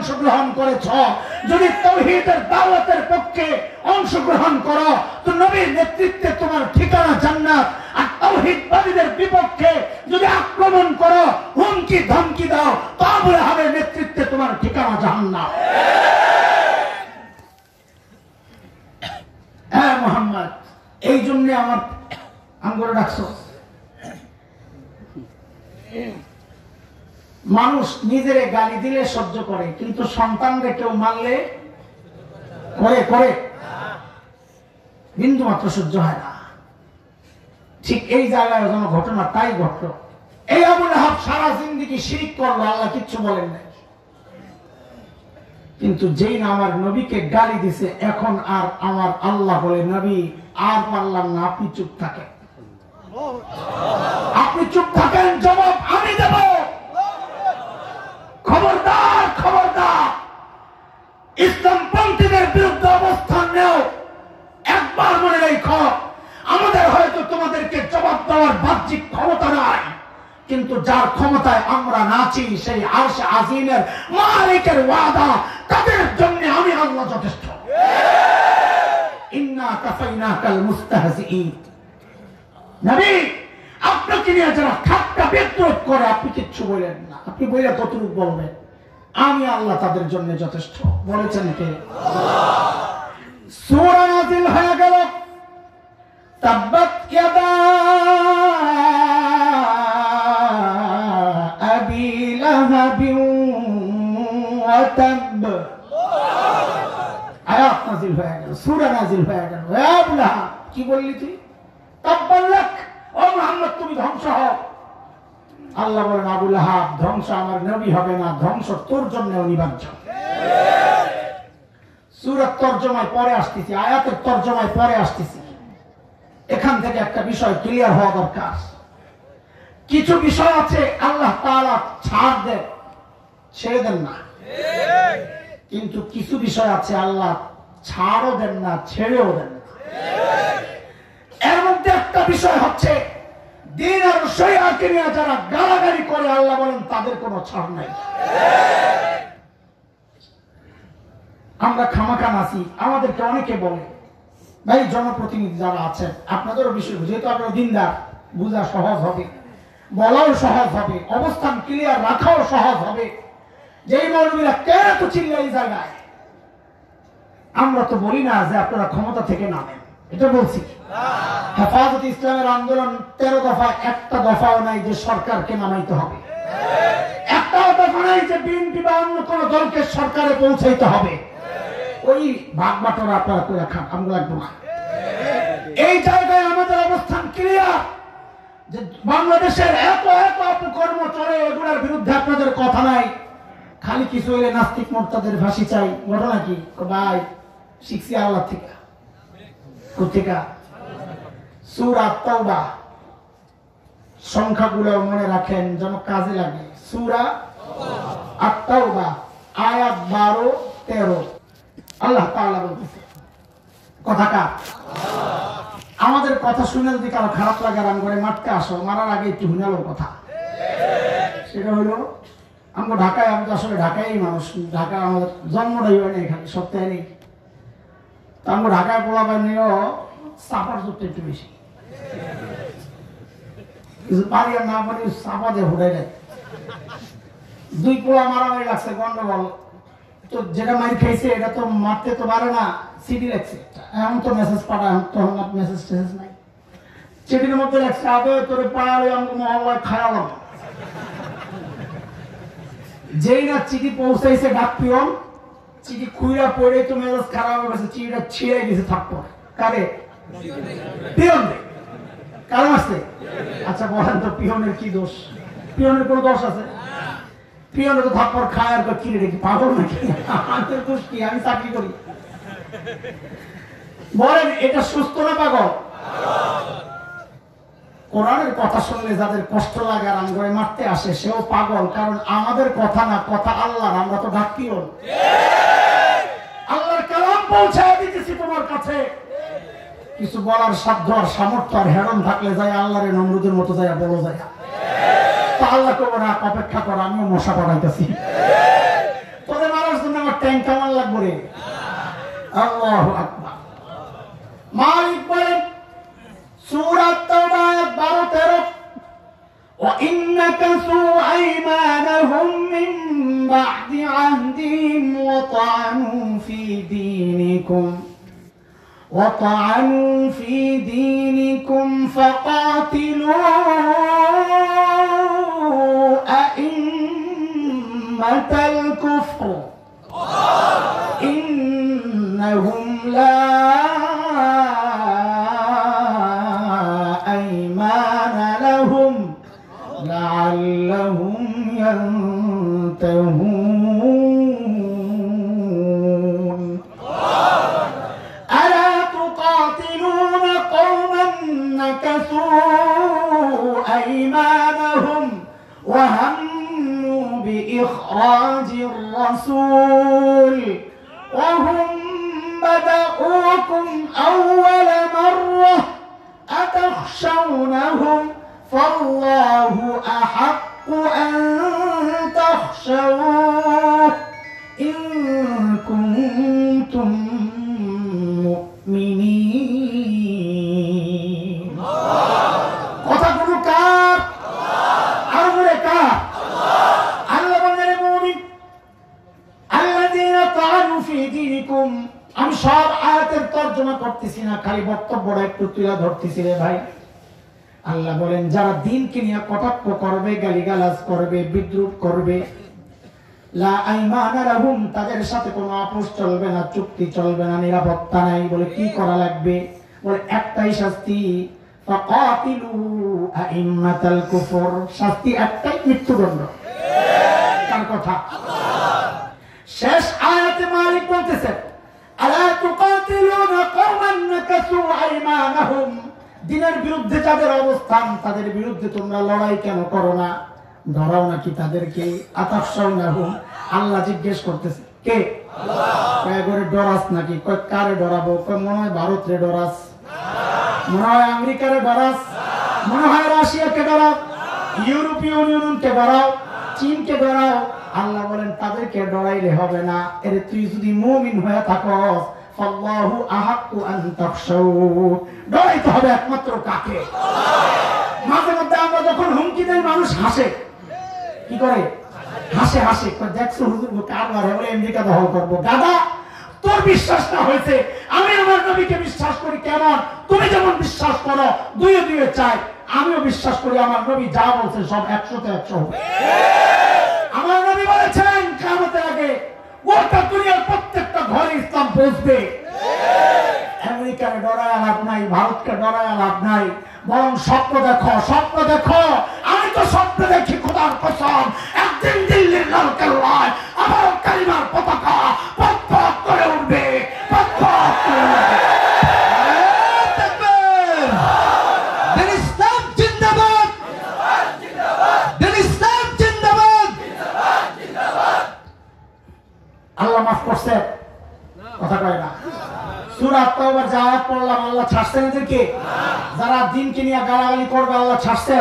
অংশগ্রহণ করেছ, যদি তাওহীদের দাওয়াতের পক্ষে অংশগ্রহণ করো তো নবীর নেতৃত্বে তোমার ঠিকানা জান্নাত। আর তাওহীদবাদীদের বিপক্ষে যদি আক্রমণ করো, হুমকি ধমকি দাও, তো আবু লাহাবের নেতৃত্বে তোমার ঠিকানা জাহান্নাম। হ্যাঁ মুহাম্মদ, এই জন্য আমার আঙ্গুরে ডাকছো। মানুষ নিজেরে গালি দিলে সহ্য করে, কিন্তু সন্তানরে কেউ মারলে করে বিন্দু মাত্র সহ্য হয় না। ঠিক এই জায়গায় যেন ঘটনা তাই ঘটল। এই আবু লাহাব সারা জিন্দেগি শিরক করলো, আল্লাহ কিচ্ছু বলেন নাই। কিন্তু যেই না আমার নবীকে গালি দিছে, এখন আর আমার আল্লাহ বলে, নবী আর পারলাম না, আপনি চুপ থাকেন, আপনি চুপ থাকেন, জবাব আমি দেব। খবরদার খবরদার, ইসলামপন্থীদের বিরুদ্ধে অবস্থান নেও। একবার মনে রেখো, আমাদের হয়তো তোমাদেরকে জবাব দেওয়ার বাহ্যিক ক্ষমতা নাই, কিন্তু যার ক্ষমতায় আমরা নাচি, সেই আরশ আজিমের মালিকের ওয়াদা, তাদের জন্য আমি আল্লাহ যথেষ্ট। ইন্না কাফাইনাকাল মুস্তাহজিঈন। নবী, আপনাকে নিয়ে যারা ঠাট্টা বিদ্রুপ করে, আপনি কিচ্ছু বলেন না। আপনি বলে কতটুকু বলবেন? আমি আল্লাহ তাদের জন্য যথেষ্ট। বলেছেন কে? সূরা নাযিল হয়ে গেল, তাব্বাত ইয়াদা আবি লাহাবিন ওয়া তাব। আয়াত নাযিল হয়ে গেল, সূরা নাযিল হয়ে গেল। হে আবু লাহাব, কি বললি তুই? তাব্বান লাক, ও মুহাম্মদ তুমি ধ্বংস হও। আল্লাহ বলেন, আবু লাহাব, ধ্বংস আমার নবী হবে না, ধ্বংস তোর জন্য অনিবার্য। সূরার তরজমায় পরে আসতেছি, আয়াতের তরজমায় পরে আসতেছি। এখান থেকে একটা বিষয় ক্লিয়ার হওয়া দরকার। কিছু বিষয় আছে আল্লাহ তাআলা ছাড় দেন, ছেড়ে দেন না, কিন্তু কিছু বিষয় আছে আল্লাহ ছাড়ও দেন না, ছেড়েও দেন না। এর মধ্যে একটা বিষয় হচ্ছে দ্বীন আর শরিয়াতকে নিয়ে যারা গালাগালি করে, আল্লাহ বলেন তাদের কোনো ছাড় নাই। আমরা খামাখা নাচি, আমাদেরকে অনেকে বলে, ভাই জনপ্রতিনিধি যারা আছেন, আপনাদেরও বিষয়, যেহেতু আপনারা দিনদার, বোঝা সহজ হবে, বলাও সহজ হবে, অবস্থান ক্লিয়ার রাখাও সহজ হবে। যেই মৌলবীরা কেন তো চিল্লা এই জায়গায়, আমরা তো বলি না যে আপনারা ক্ষমতা থেকে নামেন, এটা বলছি। হেফাজত ইসলামের আন্দোলন 13 দফা, একটা দফাও নাই যে সরকারকে নামাইতে হবে, একটাও দফা নাই যে বিএনপি বা অন্য কোন দলকে সরকারে পৌঁছাইতে হবে। ওই ভাগ বাটোয়ারা আপনারা করে খান, আমরা লাগবো না। এই জায়গায় আমাদের অবস্থান ক্লিয়ার যে বাংলাদেশের এত এত অপকর্ম চলে, এগুলোর বিরুদ্ধে আপনাদের কথা নাই। খালি কিছু হইলে নাস্তিক মোর্তাদের ফাঁসি চাই, ঘটনা কি? ভাই শিখছি আল্লাহ থেকে। কোথেকা? সূরা তাওবা, সংখ্যাগুলো মনে রাখেন যেন কাজে লাগে। সূরা আত-তাওবা, আয়াত 12-13। আল্লাহ তাআলা বলতেছে, কথাটা আমাদের কথা শুনে যদি কারো খারাপ লাগে, আরাম করে মারতে আসো, মারার আগে একটু হুনালো কথা। সেটা হলো, আমরা ঢাকায়, আমি তো আসলে ঢাকায় মানুষ, ঢাকা আমাদের জন্মটাই হয় না এখানে, সপ্তাহে নেই। তা আমরা ঢাকায় পোলাপাই নিয়েও চাপার চোটটা একটু বেশি, কিছু পারি আর না পারি চাপা দিয়ে ফুটাই দেয়। 2 পোলা মারামারি লাগছে, গন্ডগোল। তো যেটা মারি খাইছে এটা তো মারতে তো পারে না, সিডি লাগছে। এখন তো মেসেজ পাঠায়, তখন মেসেজ টেসেজ নাই। চিঠির মধ্যে লাগছে, আবে তোরে পাড়ালে আমাকে মহল্লায় খাওয়ালাম। যেই না চিঠি পৌঁছাইছে ডাক পিয়ন, চিঠি খুইরা পড়ে তো মেজাজ খারাপ হয়ে গেছে, চিঠিটা ছিঁড়ে দিয়েছে থাপ্পড়। কারে? পিয়ন। কারণ আছে? আচ্ছা বলেন তো, পিয়নের কি দোষ? পিয়নের কোনো দোষ আছে? পিয়নের তো থাপ্পড় খায় আর কিনে রেখে, পাগল নাকি? আমাদের দোষ কি? আমি চাকরি করি। বলেন এটা সুস্থ না পাগল? কোরআনের কথা শুনলে যাদের কষ্ট লাগে আর আমরা মারতে আসে, সেও পাগল। কারণ আমাদের কথা না, কথা আল্লাহর, আমরা তো ডাকিও। আল্লাহর কালাম পৌঁছায় দিতেছি তোমার কাছে। কিছু বলার সাধ্য আর সামর্থ্য আর হেরন থাকলে যায় আল্লাহর নমরুদের মতো যায় বলো যায়। তো আল্লাহ করবো না, অপেক্ষা কর, আমিও মশা পাঠাইতেছি। তোদের মারার ট্যাঙ্ক কেমন লাগবে রে? আল্লাহু আকবার। মালিক বলেন সূরা তাওবা 12-13, وَإِنْ نَكَثُوا أَيْمَانَهُمْ مِنْ بَعْدِ عَهْدِهِمْ وَطَعَنُوا فِي دِينِكُمْ فَقَاتِلُوا أَئِمَّةَ الْكُفْرِ إِنَّهُمْ لَا أَيْمَانَ لَهُمْ لَعَلَّهُمْ يَنْتَهُونَ أَلَا تُقَاتِلُونَ قَوْمًا نَكَثُوا أَيْمَانَهُمْ وَهَمُّوا بِإِخْرَاجِ الرَّسُولِ وَهُمْ بَدَؤُوكُمْ أَوَّلَ مَرَّةٍ أَتَخْشَوْنَهُمْ فَاللَّهُ أَحَقُّ أَن تَخْشَوْهُ إِن كُنتُم মুমিনিন। কথাগুলো কার? আর বলে কার? আল্লাহ বলেন মুমিন আল্লাযীনা তাআনু ফী দীনিকুম। আমি সব আয়াতের তরজমা করতেছি না, খালি বক্তব্যটা একটু তুলে ধরতেছি রে ভাই। আল্লাহ বলেন যারা দ্বীনকে নিয়ে কটাক্ষ করবে, গালিগালাজ করবে, বিদ্রুপ করবে, লা আইমানা লাহুম, তাদের সাথে কোনো আপোষ চলবে না, চুক্তি চলবে না, নিরাপত্তা নাই। বলে কি করা লাগবে? বলে একটাই শাস্তি, ফাকাতিলু আইম্মাতাল কুফর। শাস্তি একটাই, মৃত্যুদণ্ড। কার কথা? শেষ আয়াতে মালিক বলতেছেন আলা তুকাতিলুনা কওমান নাকাসু আইমানাহুম। দ্বীনের বিরুদ্ধে যাদের অবস্থান, তাদের বিরুদ্ধে তোমরা লড়াই কেন করো না? ডরাও নাকি তাদেরকে? আতাখশাউনাহুম, আল্লাহ জিজ্ঞেস করতেছে কে? আল্লাহ। কয় করে ডরাস নাকি? কয় কারে ডরাবো? কয় মনে হয় ভারত রে ডরাস, মনে হয় আমেরিকারে ডরাস, মনে হয় রাশিয়াকে ডরাও, ইউরোপীয় ইউনিয়নকে ডরাও, চীনকে ডরাও। আল্লাহ বলেন তাদেরকে ডরাইলে হবে না। এর তুই যদি মুমিন হয়ে থাকস, ফাল্লাহু আহাক্কু আন তাখশাউ, ডরাইতে হবে একমাত্র কাকে? মাঝে মধ্যে আমরা যখন হুমকি দেই মানুষ হাসে। কি করে? হাসে হাসে। দেখছো হুজুর কারবার বলে আমেরিকা দখল করবো। দাদা তোর বিশ্বাস না হয়েছে, আমি আমার নবীকে বিশ্বাস করি। কেমন? তুমি যেমন বিশ্বাস করো, দুয়ে দুয়ে চাই, আমিও বিশ্বাস করি আমার নবী যা বলছেন সব 100তে 100 হবে। আমার নবী বলেছেন কিয়ামতের আগে গোটা দুনিয়ার প্রত্যেকটা ঘরে ইসলাম পৌঁছবে। আমেরিকার ডরায় লাভ নাই, ভারতকে ডরায় লাভ নাই, বরং স্বপ্ন দেখো, স্বপ্ন দেখো। আমি তো স্বপ্ন দেখি খোদার কসম, একদিন দিল্লির লালকেল্লায় আবার কালিমার পতাকা পথ পথ করে উঠবে, পথ পথ করে উঠবে। দিন ইসলাম জিন্দাবাদ, দিন ইসলাম জিন্দাবাদ। আল্লাহ মাফ করছে, কথা কয় না। সূরা তাওবার যে আয়াত পড়লাম, আল্লাহ ছাড়ছেন এদেরকে? যারা দ্বীনকে নিয়ে গালাগালি করবে আল্লাহ ছাড়ছে?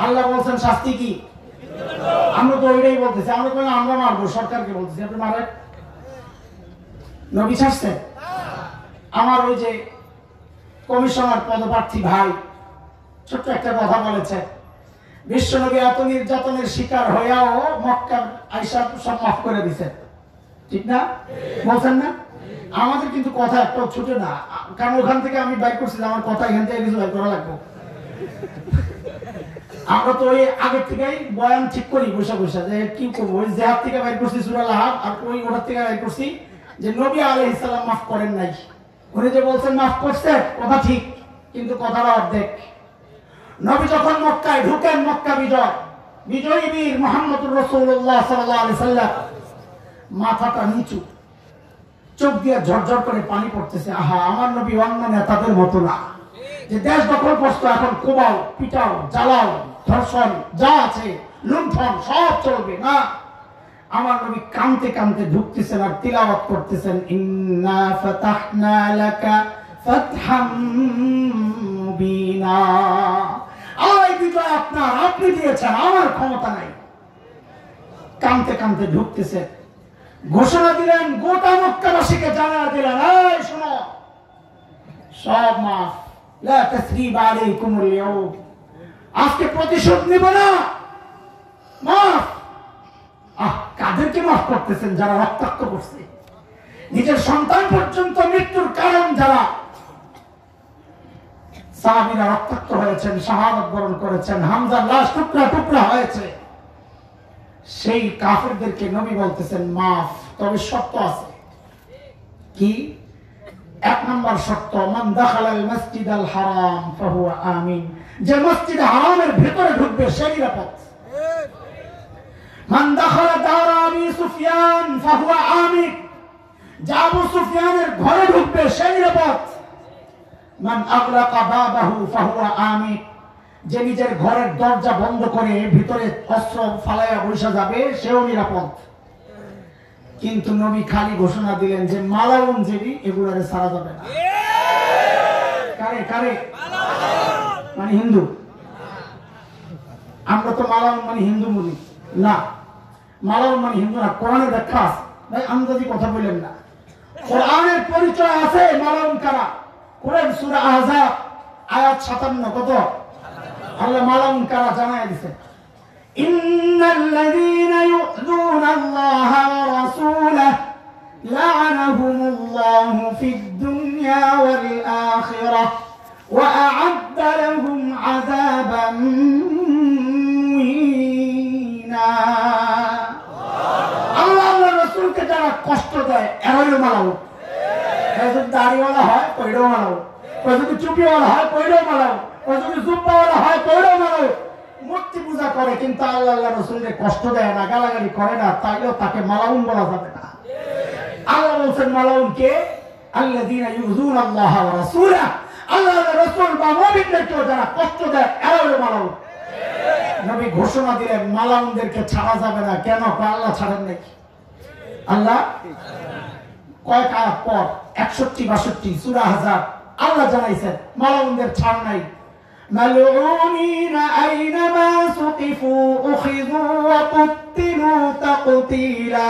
আল্লাহ বলছেন শাস্তি কি? আমরা তো ওইটাই বলতেছি। আমরা তো আমরা মারবো, সরকারকে বলতেছি আপনি মারেন। নবী ছাড়ছে? আমার ওই যে কমিশনার পদপ্রার্থী ভাই ছোট্ট একটা কথা বলেছে, বিশ্বনবী এত নির্যাতনের শিকার হয়েও মক্কা আয়েশা সব মাফ করে দিছে। ঠিক না? বলছেন না? আমাদের কিন্তু কথা একটাও ছুটে না, কারণ ওখান থেকে আমি বাইক করছি, আমার কথা এখান থেকে কিছু বাইক করা লাগবে। আমরা তো ওই আগের থেকেই বয়ান ঠিক করি বসে বসে যে কি করবো। ওই জেহাদ থেকে বাইক করছি সূরা লাহাব, আর ওই ওটার থেকে বাইক করছি যে নবী আলাইহিস সালাম মাফ করেন নাই। উনি যে বলছেন মাফ করছে, কথা ঠিক, কিন্তু কথাটা অর্ধেক। নবী যখন মক্কায় ঢুকেন, মক্কা বিজয়, বিজয়ী বীর মুহাম্মদুর রাসূলুল্লাহ সাল্লাল্লাহু আলাইহি সাল্লাম মাথাটা নিচু, চোখ দিয়ে ঝরঝর করে পানি পড়তেছে। আহা, আমার নবী অন্য নেতাদের মতো না যে দেশ দখল করতো, এখন কোবাও, পিটাও, জ্বালাও, ধর্ষণ যা আছে, লুণ্ঠন সব চলবে না। আমার নবী কাঁদতে কাঁদতে ঢুকতেছেন আর তিলাওয়াত করতেছেন, ইন্না ফাতাহনা লাকা ফাতহাম মুবিনা। এই বিজয় আপনার, আপনি দিয়েছেন, আমার ক্ষমতা নাই। কাঁদতে কাঁদতে ঢুকতেছে। ঘোষণা দিলেন, গোটা মক্কাবাসীকে জানা দিলেন, এই শোনো, সব মাফ, লা তাসরিবা আলাইকুমুল ইয়াউম, আজকে প্রতিশোধ নিব না, মাফ। কাদেরকে মাফ করতেছেন? যারা রক্তাক্ত করছে, নিজের সন্তান পর্যন্ত মৃত্যুর কারণ যারা। সাহাবীরা রক্তাক্ত হয়েছেন, শাহাদাত বরণ করেছেন, হামজার লাশ টুকরা টুকরা হয়েছে, সেই কাফেরদেরকে নবী বলতেছেন মাফ। তবে শর্ত আছে। কি? এক নম্বর শর্ত, মান দাখালাল মাসজিদাল হারাম ফাহুয়া আমিন, যে মসজিদ হারামের ভিতরে ঢুকবে সে নিরাপদ। মান দাখালা দার আবি সুফিয়ান ফাহুয়া আমিন, যে আবু সুফিয়ানের ঘরে ঢুকবে সে নিরাপদ। মান আগলাকা বাবাহু ফাহুয়া আমিন, যে নিজের ঘরের দরজা বন্ধ করে ভিতরে অস্ত্র ফালাইয়া বসে যাবে সেও নিরাপদ। কিন্তু নবী খালি ঘোষণা দিলেন যে মালাউন জেবি এগুলারে ছাড়া যাবে না। কারে কারে? মানে হিন্দু। আমরা তো মালাউন মানে হিন্দু বলি না, মালাউন মানে হিন্দু না। কোরআনের ব্যাখ্যা আছে ভাই, আন্দাজি কথা বললেন না, কোরআনের পরিচয় আছে মালাউন কারা। কোরআন সূরা আহজাব আয়াত 57 কত? আল্লাহ মালাউন কারা জানায় দিয়েছে, ইন্নাল্লাযীনা ইউযুনাল্লাহা ওয়া রাসূলাহু লা'আনাহুমুল্লাহু ফিদ দুনিয়া ওয়াল আখিরাহ ওয়া আ'আদ্দা লাহুম আযাবান মুহিনা। আল্লাহর রাসূলকে যারা কষ্ট দেয় এরা হলো মালাউন। যদি দাড়িওয়ালা হয় কইরও মালাউন, যদি টুপিওয়ালা হয় কইরও মালাউন, যদি জুব্বাওয়ালা হয় কইরও মালাউন। মূর্তি পূজা করে কিন্তু আল্লাহ রাসূলকে কষ্ট দেয় না, গালাগালি করে না, তাইলেও তাকে মালাউন বলা যাবে না। আল্লাহ বলেন মালাউনকে আল্লাযীনা ইউযুনাল্লাহা ওয়া রাসূলাহু, আল্লাহর রাসূল বা মুমিনদেরকে যারা কষ্ট দেয় এরা হলো মালাউন। নবী ঘোষণা দিলেন মালাউনদেরকে ছাড়া যাবে না। কেন? আল্লাহ ছাড়েন নাকি? আল্লাহ কয়েক আয়াত পর 61-62 সূরা আহজাব আল্লাহ জানাইছেন মালাউনদের ছাড় নাই। মালউনিনা আইনামা সুকিফু উখিযু ওয়া কুতিলু তাকতীলা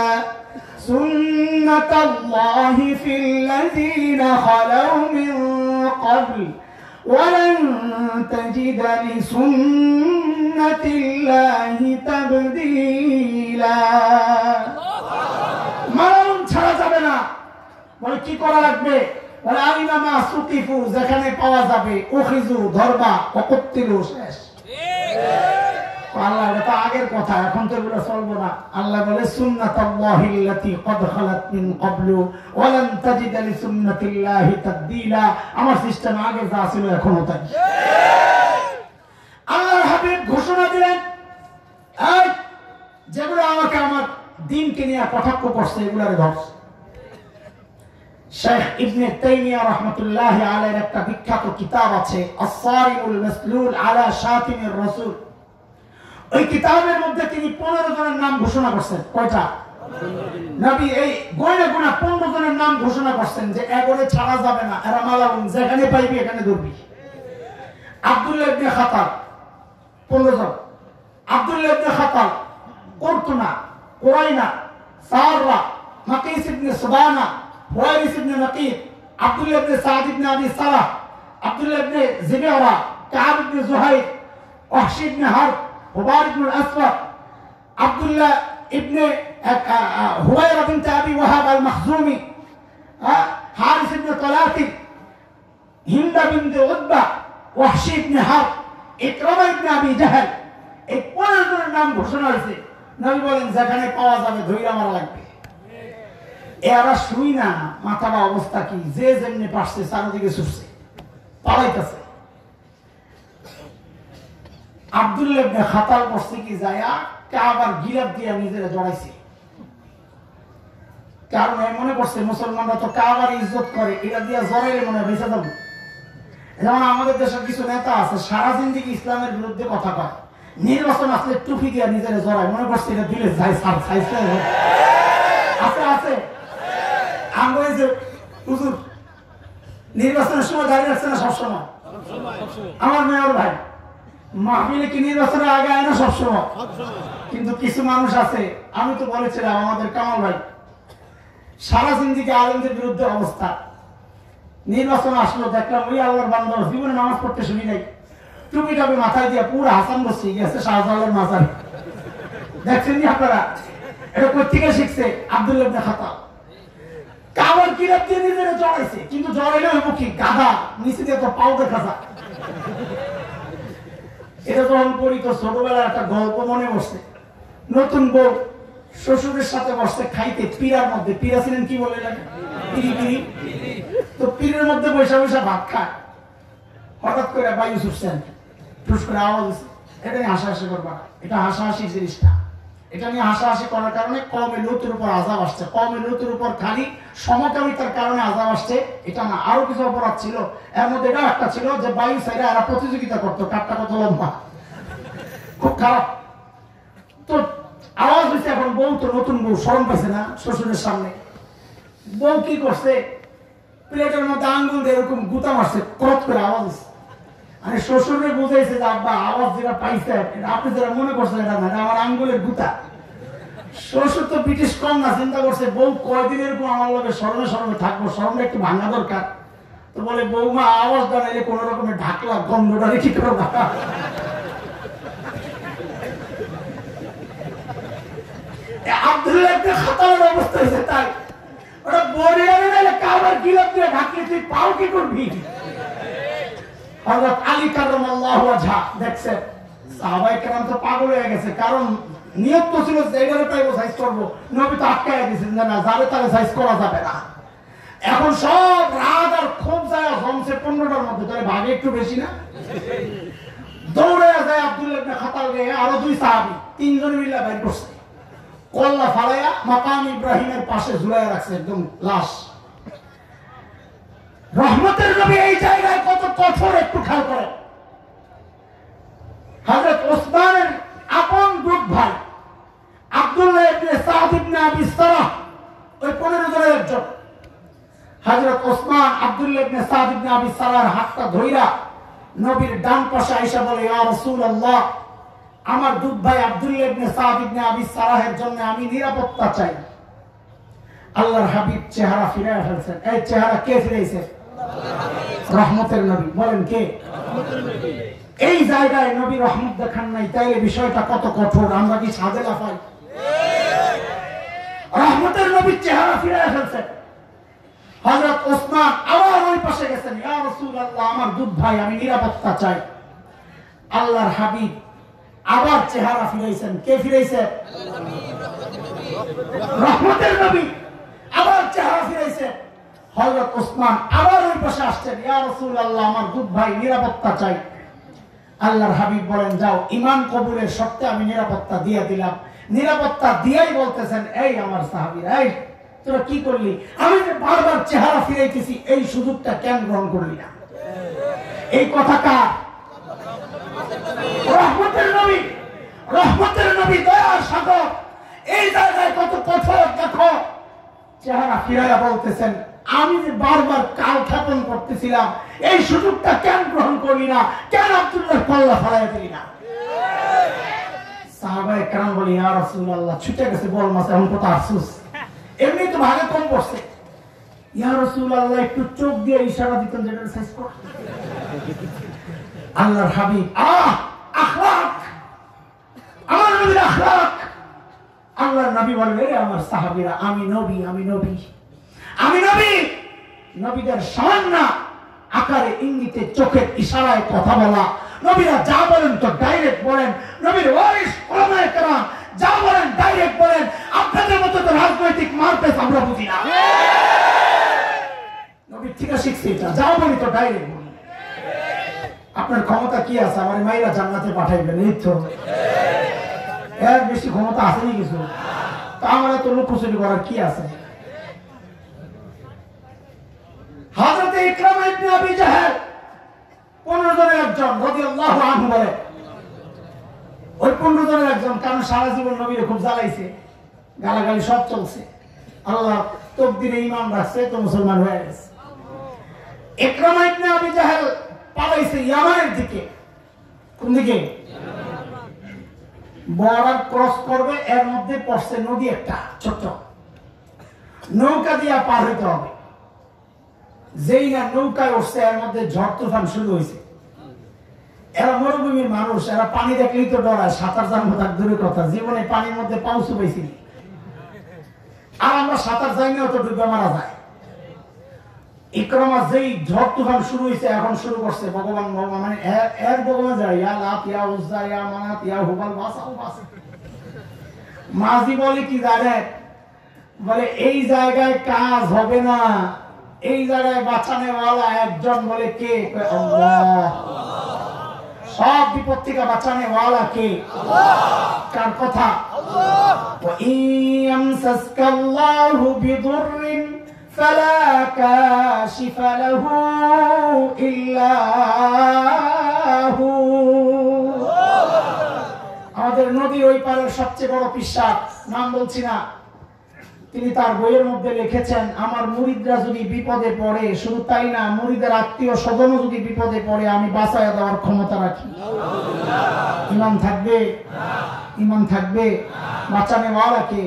সুন্নাতাল্লাহি ফিল্লাযীনা খালাউ মিন ক্বাবল ওয়া লান তাজিদা লিসুন্নাতিল্লাহি তাবদীলা। মালাউন ছাড়া যাবে না। বলে কি করা লাগবে? বলে আইনামা সুকিফু, যেখানে পাওয়া যাবে, উখিযু ধরবা, ওয়াকুতিলু শেষ। আল্লাহ এটা আগের কথা, এখন তো এগুলো চলবে না। আল্লাহ বলে সুন্নাতাল্লাহিল্লাতী ক্বাদ খালাত মিন ক্বাবলু ওয়া লান তাজিদা লিসুন্নাতিল্লাহি তাবদীলা। আমার সিস্টেম আগে যা ছিল এখনো তাই। আল্লাহর হাবিব ঘোষণা দিলেন, এই যেগুলো আমাকে আমার দ্বীনকে নিয়ে কটাক্ষ করছে এগুলারে ধরছে। শেখ ইবনে তাইমিয়া রাহমাতুল্লাহি আলাইহির একটা বিখ্যাত কিতাব আছে আস-সারিমুল মাসলুল আলা শাতিমির রাসূল। ওই কিতাবের মধ্যে তিনি 15 জনের নাম ঘোষণা করছেন। কয়টা? নবী এই গয়না গুণা 15 জনের নাম ঘোষণা করছেন যে এগরে ছাড়া যাবে না, এরা মালাউন, যেখানে পাইবি এখানে ধরবি। আব্দুল্লাহ ইবনে খাতাব 15 জন। আব্দুল্লাহ ইবনে খাতাব, কুরতুনা, কুরাইনা, সাররা, মাকিস ইবনে সুবানা, হুয়াইরিস ইবনে নাকিব, আব্দুল্লাহ ইবনে সাদ ইবনে আবি সালাহ, আব্দুল্লাহ ইবনে জিবারা, কাব ইবনে জুহাইর, ওয়াহশি ইবনে হারব, হুবার ইবনে আসওয়াদ, আব্দুল্লাহ ইবনে হুয়াইরা বিনতে আবি ওয়াহাব আল মাখজুমি, হারিস ইবনে তালাতিব, হিন্দা বিনতে উতবা, ওয়াহশি ইবনে হারব, ইকরামা ইবনে আবি জাহল। এই 15 জনের নাম ঘোষণা হয়েছে। নবী বলেন যেখানে পাওয়া যাবে ধইরা মারা লাগবে। এরা শুই না, মাথার অবস্থা কি, যে যেমনি পারছে চারদিকে ছুটছে, পালাইতেছে। আব্দুল্লাহ ইবনে খাতাব করছে কি, যায়া কাবার গিলাফ দিয়া নিজেরা জড়াইছে। কারণ মনে করছে মুসলমানরা তো কাবার ইজ্জত করে, এটা দিয়া জড়াইলে মনে বেঁচে যাবে। যেমন আমাদের দেশের কিছু নেতা আছে সারা জিন্দেগি ইসলামের বিরুদ্ধে কথা কয়, নির্বাচন আসলে টুপি দিয়া নিজেরা জড়ায়, মনে করছে এটা দিলে যাই সার সাইছে আছে আছে। আমরা যে হুজুর নির্বাচনের সময় দাঁড়িয়ে রাখছে না সবসময়, আমার মেয়র ভাই মাহফিলে কি নির্বাচনের আগে আয় না সবসময়। কিন্তু কিছু মানুষ আছে, আমি তো বলেছিলাম আমাদের কামাল ভাই সারা জিন্দিগি আলেমদের বিরুদ্ধে অবস্থা। নির্বাচন আসলো, দেখলাম ওই আল্লাহর বান্দা জীবনে নামাজ পড়তে শুনি নাই, টুপি টাপি মাথায় দিয়ে পুরো হাসান বসে গেছে শাহজালালের মাজারে। দেখছেন নি আপনারা? এটা কোথেকে শিখছে? আব্দুল্লাহ ইবনে খাতাব। কাবার কিরাত দিয়ে নিজেরা জড়াইছে, কিন্তু জড়াইলে হইব কি? গাধা নিচে দিয়ে তো পাও দেখা যায়। এটা যখন পড়ি তো ছোটবেলার একটা গল্প মনে বসছে। নতুন বউ শ্বশুরের সাথে বসছে খাইতে পীড়ার মধ্যে। পীড়া ছিলেন কি বলে লাগে? পিড়ি পিড়ি। তো পীড়ের মধ্যে বৈশা বৈশা ভাত খায়। হঠাৎ করে বায়ু ছুটছেন, ঠুস করে আওয়াজ হচ্ছে। এটা নিয়ে হাসাহাসি করবা, এটা হাসাহাসির জিনিসটা। এটা নিয়ে হাসাহাসি করার কারণে কওমে লূতের উপর আযাব আসছে। কওমে লূতের উপর খালি সমকামিতার কারণে আযাব আসছে এটা না, আরো কিছু অপরাধ ছিল। এর মধ্যে এটা একটা ছিল যে বায়ু সাইডে এরা প্রতিযোগিতা করতো কারটা কত লম্বা। খুব খারাপ। তো আওয়াজ হয়েছে, এখন বউ তো নতুন বউ, শরম পাইছে না শ্বশুরের সামনে। বউ কি করছে? প্লেটের মধ্যে আঙ্গুল দিয়ে এরকম গুতা মারছে, করত করে আওয়াজ হচ্ছে। মানে শ্বশুরে বুঝাইছে যে আব্বা আওয়াজ যেটা পাইছে আপনি যেটা মনে করছেন এটা না, আমার আঙ্গুলের গুতা। শ্বশুর তো ব্রিটিশ কম না, চিন্তা করছে বউ কয়দিন এরকম আমার লগে শরমে শরমে থাকবো, শরমটা একটু ভাঙা দরকার। তো বলে বৌমা আওয়াজ দাঁড়াইলে কোন রকমের ঢাকলা গন্ধটা রেখে করবা। আব্দুল্লাহ ইবনে খাতাবের অবস্থা হয়েছে তাই। ওটা বরিয়ারে নাইলে কাবার গিলাপ দিয়ে ঢাকলে তুই পাও কি করবি? হযরত আলী কাররামাল্লাহু ওয়াজহা দেখছেন সাহাবায়ে কেরাম তো পাগল হয়ে গেছে, কারণ নিয়ত তো ছিল যে এইভাবে পাইবো সাইজ করবো। নবী তো আটকায় দিয়েছেন যে না, যাবে তাহলে সাইজ করা যাবে না। এখন সব রাগ আর ক্ষোভ যায় জমছে 15টার মধ্যে, তাহলে ভাগে একটু বেশি না? দৌড়ে যায় আব্দুল্লাহ ইবনে খাতাবে আরো দুই সাহাবী, তিনজন মিলে বাইর করছে। কল্লা ফালাইয়া মাকাম ইব্রাহিমের পাশে ঝুলাইয়া রাখছে, একদম লাশ। রহমতের নবী এই জায়গায় কত কঠোর একটু খেয়াল করে। হযরত ওসমানের আপন দুধ ভাই আব্দুল্লাহ ইবনে সাদ ইবনে আবি সারাহ, ওই 15 জনের একজন। হযরত ওসমান আব্দুল্লাহ ইবনে সাদ ইবনে আবি সারাহর হাতটা ধইরা নবীর ডান পাশে আয়েশা বলে, ইয়া রাসূলুল্লাহ, আমার দুধ ভাই আব্দুল্লাহ ইবনে সাদ ইবনে আবি সারাহের জন্য আমি নিরাপত্তা চাই। আল্লাহর হাবিব চেহারা ফিরায় ফেলছেন। এই চেহারা কে ফিরাইছে? রহমতের নবী। বলেন কে? রহমতের নবী। এই জায়গায় নবী রহমত দেখান নাই, তাইলে বিষয়টা কত কঠোর। আমরা কি সাজে লাফাই? রহমতের নবী চেহারা ফিরায় ফেলছেন। হযরত ওসমান আবার ওই পাশে গেছেন, ইয়া রাসূলুল্লাহ, আমার দুধ ভাই, আমি নিরাপত্তা চাই। আল্লাহর হাবিব আবার চেহারা ফিরাইছেন। কে ফিরাইছে? রহমতের নবী আবার চেহারা ফিরাইছে। হযরত ওসমান আবার ওই পাশে আসছেন, ইয়া রাসূলুল্লাহ, আমার দুধ ভাই, নিরাপত্তা চাই। আল্লাহর হাবিব বলেন, যাও, ঈমান কবুলের শর্তে আমি নিরাপত্তা দিয়ে দিলাম। নিরাপত্তা দিয়েই বলতেছেন, এই আমার সাহাবীরা, এই তোরা কি করলি? আমি যে বারবার চেহারা ফিরাইতেছি, এই সুযোগটা কেন গ্রহণ করলি না? এই কথা কার? রহমতের নবী। রহমতের নবী দয়ার সাগর। এই জায়গায় কত কঠোর দেখো। চেহারা ফিরাইয়া বলতেছেন, আমি যে বারবার কাল ক্ষেপণ করতেছিলাম, এই সুযোগটা কেন গ্রহণ করলি না? কেন আব্দুল্লাহ কল্লা ফেলাইয়া দিলি না? সাহাবায়ে কেরাম বলি, ইয়া রাসূলুল্লাহ, ছুটে গেছে বল মাছ, এখন কত আফসোস। এমনি তো ভাগে কম পড়ছে। ইয়া রাসূলুল্লাহ, একটু চোখ দিয়ে ইশারা দিতেন যেটা শেষ কর। আল্লাহর হাবিব, আখলাক, আমার নবীর আখলাক। আল্লাহর নবী বলেন, এ আমার সাহাবীরা, আমি নবী, আমি নবী, আমি নবী। নবীদের সামান্য আকারে ইঙ্গিতে চোখের ইশারায় কথা বলা। নবীরা যা বলেন তো ডাইরেক্ট বলেন। নবীর ওয়ারিস উলামায়ে কেরাম যা বলেন ডাইরেক্ট বলেন। আপনাদের মতো তো রাজনৈতিক মারপেচ আমরা বুঝি না। নবী থেকে শিখছি এটা, যা বলি তো ডাইরেক্ট বলি। আপনার ক্ষমতা কি আছে? আমার মাইরা জান্নাতে পাঠাইবেন, এই তো। এর বেশি ক্ষমতা আসেনি কিছু? তা আমার তো লুকোচুরি করার কি আছে? হযরত ইকরামা ইবনে আবি জাহল 15 জনের একজন রাদিয়াল্লাহু আনহু বলে, ওই 15 জনের একজন, কারণ সারা জীবন নবীরে খুব জ্বালাইছে, গালাগালি সব চলছে। আল্লাহ তকদিরে ঈমান রাখছে তো মুসলমান হয়ে গেছে। ইকরামা ইবনে আবি জাহল পালাইছে ইয়ামানের দিকে। কোন দিকে? বর্ডার ক্রস করবে, এর মধ্যে পড়ছে নদী একটা ছোট। নৌকা দিয়া পার হইতে হবে। যেই না নৌকায় উঠছে এর মধ্যে ঝড় তুফান শুরু হয়েছে। এরা মরুভূমির মানুষ, এরা পানি দেখলেই তো ডরায়, সাঁতার জানবো তার দূরের কথা, জীবনে পানির মধ্যে পাও চুবাইছি। আর আমরা সাঁতার যাই না, তো ডুবে মারা যায়। ইকরামা যেই ঝড় তুফান শুরু হয়েছে, এখন শুরু করছে ভগবান মানে এর ভগবান যায় ইয়া লাত ইয়া উজ্জা ইয়া মানাত ইয়া হুবাল বাসাও বাসে। মাঝি বলে কি জানে, বলে এই জায়গায় কাজ হবে না, এই জায়গায় বাঁচানেওয়ালা একজন, বলে কে? আল্লাহ। সব বিপদ থেকে বাঁচানেওয়ালা কে? কার কথা? ওয়া ইয়ামসাসকাল্লাহু বিদুররিন ফালা কাশিফা লাহু ইল্লা হু। আমাদের নদীর ওই পারের সবচেয়ে বড় পিশাচ, নাম বলছি না, তিনি তার বইয়ের মধ্যে লিখেছেন, আমার মুরিদরা যদি বিপদে পড়ে, শুধু তাই না, মুরিদের আত্মীয় স্বজনও যদি বিপদে পড়ে, আমি বাঁচাইয়া দেওয়ার ক্ষমতা রাখি। ইমান থাকবে? ইমান থাকবে? বাঁচানেওয়ালা কে?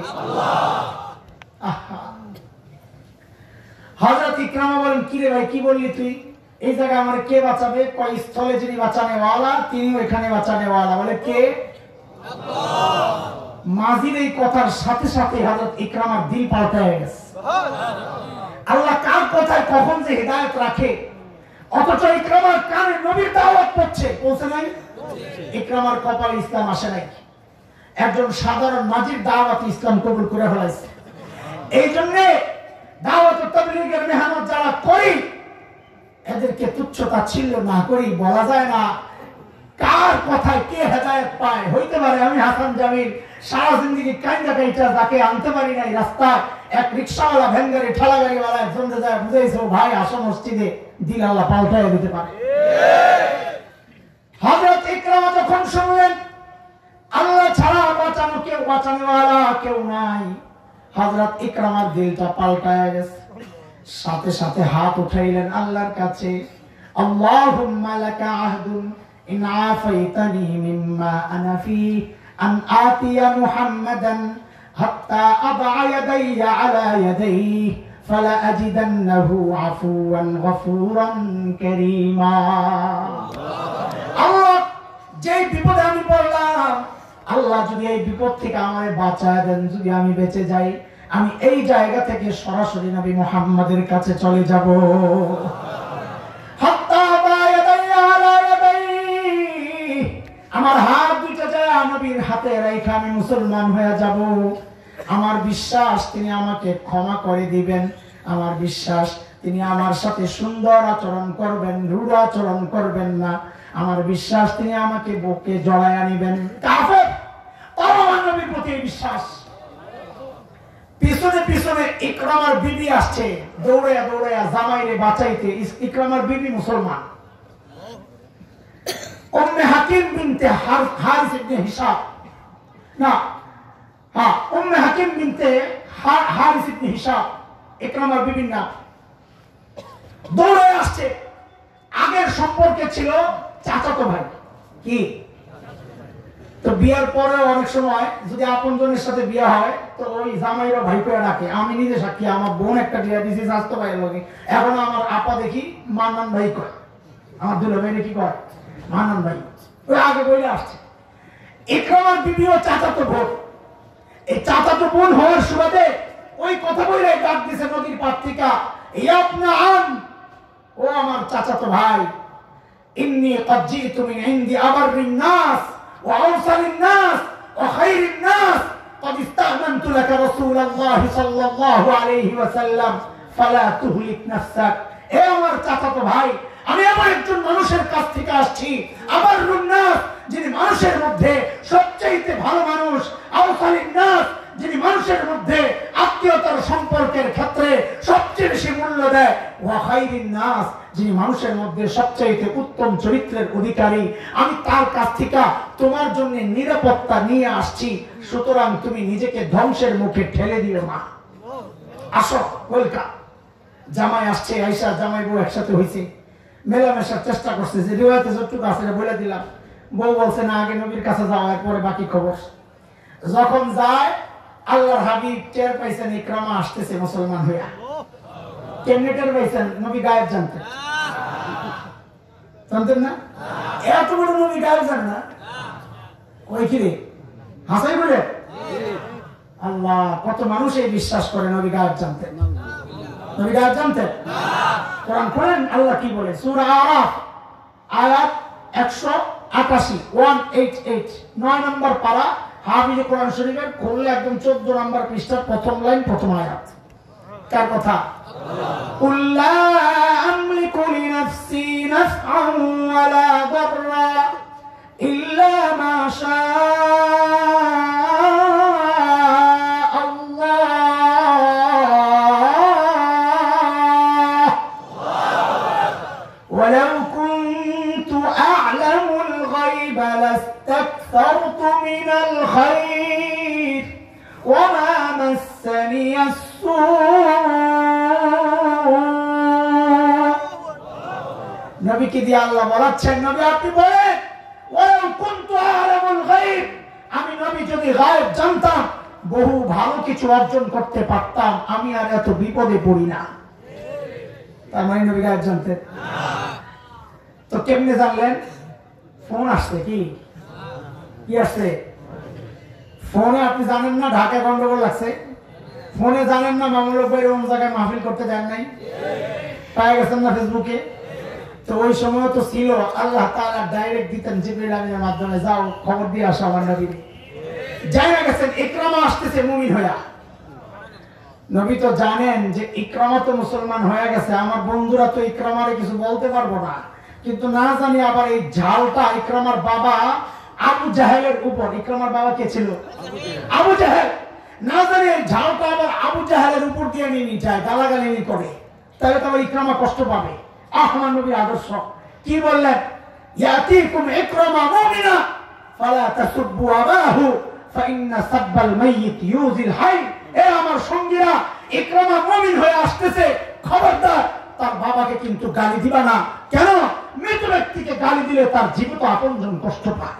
হযরত ইকরামা বলেন, কি রে ভাই, কি বললি তুই? এই জায়গায় আমার কে বাঁচাবে? কয় স্থলে যিনি বাঁচানেওয়ালা তিনি এখানে বাঁচানেওয়ালা। বলে কে? মাঝির এই কথার সাথে সাথে হযরত ইকরামার দিল পাল্টায় গেছে। আল্লাহ কার কথায় কখন যে হিদায়াত রাখে, অথচ ইকরামার কানে নবীর দাওয়াত পৌঁছে নাই। ইকরামার কপালে ইসলাম আসে নাই, একজন সাধারণ মাঝির দাওয়াত ইসলাম কবুল করে ফেলাইছে। এই জন্য দাওয়াত ও তাবলীগের মেহনত যারা করি, এদেরকে তুচ্ছ তাচ্ছিল্য না করি। বলা যায় না কার কথায় কে হেদায়েত পায়। হইতে পারে আমি হাসান জামিল সারা জিন্দগি কাইন্দা কাইটা যাকে আনতে পারি নাই, রাস্তায় এক রিকশাওয়ালা, ভ্যান গাড়ি, ঠেলা গাড়িওয়ালা একজন যায় বুঝাইছে, ভাই আসো মসজিদে, দিল আল্লাহ পাল্টায় দিতে পারে। হযরত ইকরামা যখন শুনলেন আল্লাহ ছাড়া বাঁচানো কেউ, বাঁচানোওয়ালা কেউ নাই, হযরত ইকরামার দিলটা পাল্টায় গেছে। সাথে সাথে হাত উঠাইলেন আল্লাহর কাছে, আল্লাহুম্মা লাকা আহদুন ইন আফাইতানি মিম্মা আনা ফি আন আতিয়া মুহাম্মাদান হাত্তা আদা ইয়াদাইয়া আলা ইয়াদাইহি ফালা আজিদান্নাহু আফুওয়ান গফুরান কারীমা। আল্লাহ, যেই বিপদে আমি পড়লাম, আল্লাহ যদি এই বিপদ থেকে আমারে বাঁচায় দেন, যদি আমি বেঁচে যাই, আমি এই জায়গা থেকে সরাসরি নবী মুহাম্মাদের কাছে চলে যাব। আমার হাত দুইটা যায় নবীর হাতে রেখে আমি মুসলমান হয়ে যাব। আমার বিশ্বাস তিনি আমাকে ক্ষমা করে দিবেন, আমার বিশ্বাস তিনি আমার সাথে সুন্দর আচরণ করবেন, রূঢ় আচরণ করবেন না, আমার বিশ্বাস তিনি আমাকে বুকে জড়ায় আনিবেন। কাফের আমার নবীর প্রতি বিশ্বাস। পিছনে পিছনে ইকরামার বিবি আসছে, দৌড়াইয়া দৌড়াইয়া জামাইরে বাঁচাইতে। ইকরামার বিবি মুসলমান, উম্মে হাকিম বিনতে হারিস ইবনে হিশাম, না হ্যাঁ উম্মে হাকিম বিনতে হারিস ইবনে হিশাম ইকরামার বিবির নাম। দৌড়ে আসছে, আগের সম্পর্কে ছিল চাচাতো ভাই। কি তো বিয়ার পরে অনেক সময় যদি আপনজনের সাথে বিয়া হয়, তো ওই জামাইরা ভাই করে ডাকে। আমি নিজে সাক্ষী, আমার বোন একটা বিয়া দিয়েছি স্বাস্থ্য ভাইয়ের লগে, এখন আমার আপা দেখি মান্নান ভাই কয়, আমার দুলা ভাই কি কয় মান্নান ভাই, ওই আগে বইলে আসছে। ইকরামার বিবিও চাচাতো বোন। এই চাচাতো বোন হওয়ার সুবাদে ওই কথা বলে ডাক দিছে নদীর পার থেকে, ইয়া ইবনে আম, ও আমার চাচাতো ভাই, ইন্নী ক্বাদ জিতু মিন ইনদি আবাররিন নাস ওয়া আওসালিন নাস ওয়া খায়রিন নাস ক্বাদ ইস্তা'মানতু লাকা রাসূলুল্লাহ সাল্লাল্লাহু আলাইহি ওয়াসাল্লাম ফালা তুহলিক নাফসাক। এ আমার চাচাতো ভাই, আমি এমন একজন মানুষের কাছ থেকে আসছি, আমার নাস, যিনি মানুষের মধ্যে সবচেয়ে ভালো মানুষ, আওসালিন নাস, যিনি মানুষের মধ্যে আত্মীয়তার সম্পর্কের ক্ষেত্রে সবচেয়ে বেশি মূল্য দেয়, ওয়া খায়রিন নাস, যিনি মানুষের মধ্যে সবচেয়ে উত্তম চরিত্রের অধিকারী। আমি তার কাছ থেকে তোমার জন্য নিরাপত্তা নিয়ে আসছি, সুতরাং তুমি নিজেকে ধ্বংসের মুখে ঠেলে দিও না। আসো, ওয়েলকাম। জামাই আসছে, আয়েশা জামাই বউ একসাথে হয়েছে, মেলামেশার চেষ্টা করছে। যে রিওয়ায়াতে যতটুকু আছে বলে দিলাম। বউ বলছে না, আগে নবীর কাছে যাওয়ার পরে বাকি খবর। যখন যায় আল্লাহর হাবিব টের পাইছেন ইকরামা আসতেছে মুসলমান হইয়া। কেমনে টের পাইছেন? নবী গায়েব জানতেন। জানতেন না? এত বড় নবী গায়েব জান না? ওই কি রে হাসাই বলে আল্লাহ, কত মানুষ এই বিশ্বাস করে নবী গায়েব জানতেন। নবী গায়েব জানতেন? কোরআন পড়েন আল্লাহ কি বলে, সূরা আরাফ আয়াত 188 188 9 নম্বর পারা হাফিজ কোরআন শরীফের, খুললে একদম 14 নম্বর পৃষ্ঠার প্রথম লাইন প্রথম আয়াত। কার কথা? কুল লা আমলিকু লিনাফসি নাফআন ওয়ালা দাররা ইল্লা মা শাআ আল্লাহ ওয়ালাউ কুনতু আ'লামুল গায়বা লাস্তাকসারতু মিনাল খায়র ওয়া মা মাসসানি নবীকে দিয়ে আল্লাহ বলাচ্ছেন, নবী আপনি বলেন ওয়ালাউ কুনতু আ'লামুল গায়ব, আমি নবী যদি গায়ব জানতাম বহু ভালো কিছু অর্জন করতে পারতাম, আমি আর এত বিপদে পড়ি না। তার মানে নবী গায়ব জানতেন না। তো কেমনে জানলেন? ফোন আসছে। কি আসছে? ফোনে আপনি জানেন না ঢাকায় গন্ডগোল লাগছে? ফোনে জানেন না মামুনুল ভাই ওই জায়গায় মাহফিল করতে দেন নাই? পাওয়া গেছেন না ফেসবুকে? তো ওই সময় তো ছিল আল্লাহ তাআলা ডাইরেক্ট দিতেন জিবরিল আমিনের মাধ্যমে, যাও খবর দিয়ে আসো আমার নবী। জানা গেছেন ইকরামা আসতেছে মুমিন হইয়া। নবী তো জানেন যে ইকরামা তো মুসলমান হয়ে গেছে, আমার বন্ধুরা তো ইকরামারে কিছু বলতে পারবো না, কিন্তু না জানি আবার এই ঝালটা ইকরামার বাবা আবু জাহেলের উপর। ইকরামার বাবা কে ছিল? আবু জাহেল। না জানি এই ঝালটা আবার আবু জাহেলের উপর দিয়ে নিয়ে যায়, গালাগালি করে, তাহলে তো আবার ইকরামা কষ্ট পাবে। আমার নবী আদর্শ কি বললেন? ইয়াতিকুম ইকরামা মুমিনা ফালা তাসুব্বু আবাহু ফাইন্না সাব্বাল মাইয়িত ইউজিল হাই। এ আমার সঙ্গীরা, ইকরামা মুমিন হয়ে আসতেছে, খবরদার তার বাবাকে কিন্তু গালি দিবা না। কেন? মৃত ব্যক্তিকে গালি দিলে তার জীবিত আপনজন কষ্ট পায়।